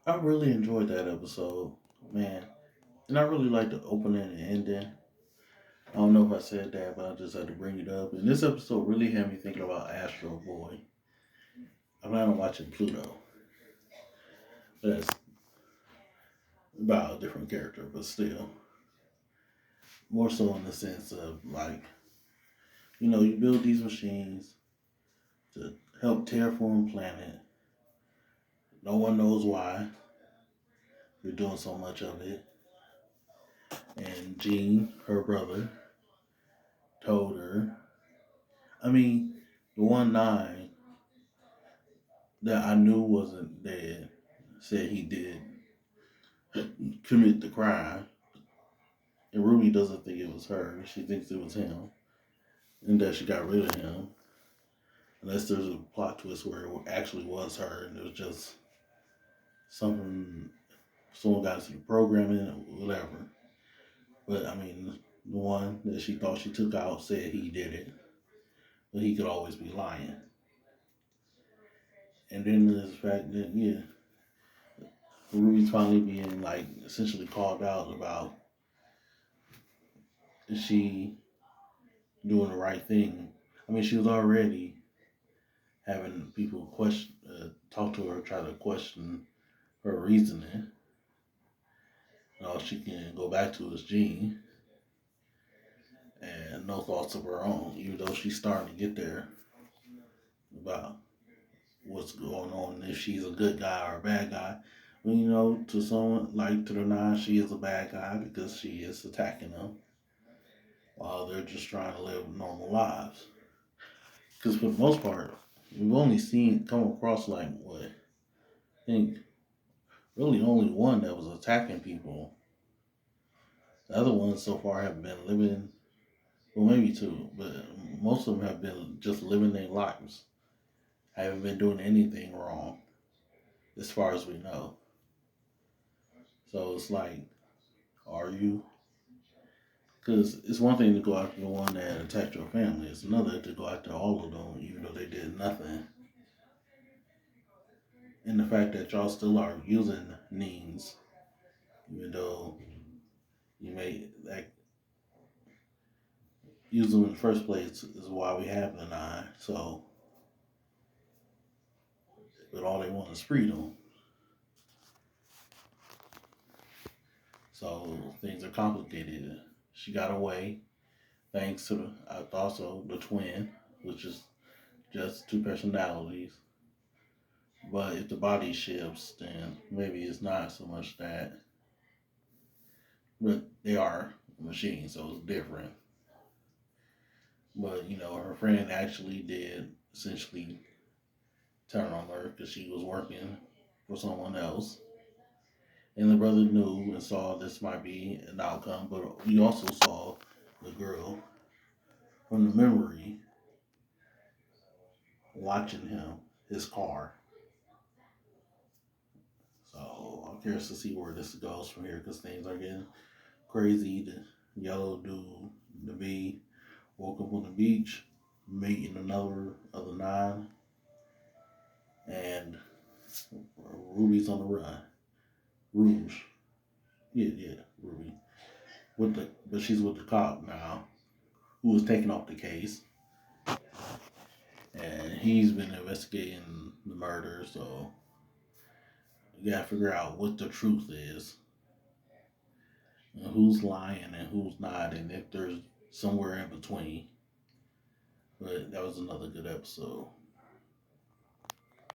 I really enjoyed that episode, man. And I really like the opening and ending. I don't know if I said that, but I just had to bring it up. And this episode really had me thinking about Astro Boy. I plan on watching Pluto. That's about a different character, but still. More so in the sense of like, you build these machines to help terraform planet. No one knows why you're doing so much of it. And Gene, her brother, told her. I mean, the one nine that I knew wasn't dead said he did commit the crime. And Ruby doesn't think it was her. She thinks it was him. And that she got rid of him. Unless there's a plot twist where it actually was her and it was just something, someone got into the programming or whatever. But I mean, the one that she thought she took out said he did it. But he could always be lying. And then there's the fact that, yeah, Ruby's finally being like essentially called out about is she doing the right thing. I mean, she was already having people talk to her, try to question her reasoning. And all she can go back to is Jean and no thoughts of her own, even though she's starting to get there about what's going on, if she's a good guy or a bad guy. Well, to someone like to the nine, she is a bad guy because she is attacking them while they're just trying to live normal lives. Because for the most part, we've only come across like what I think really only one that was attacking people. The other ones so far have been living, well, maybe two, but most of them have been just living their lives. Haven't been doing anything wrong, as far as we know. So it's like, are you? Because it's one thing to go after the one that attacked your family. It's another to go after all of them, even though they did nothing. And the fact that y'all still are using names, even though you may like use them in the first place, is why we have the nine. So, but all they want is freedom. So things are complicated. She got away thanks to also the twin, which is just two personalities. But if the body shifts, then maybe it's not so much that. But they are machines, so it's different. But her friend actually did essentially turn on her because she was working for someone else. And the brother knew and saw this might be an outcome, but we also saw the girl from the memory watching him, his car. So I'm curious to see where this goes from here because things are getting crazy. The yellow dude, the V, woke up on the beach, meeting another of the nine, and Ruby's on the run. Rouge, yeah, Ruby. But she's with the cop now, who was taking off the case, and he's been investigating the murder. So you gotta figure out what the truth is, and who's lying and who's not, and if there's somewhere in between. But that was another good episode.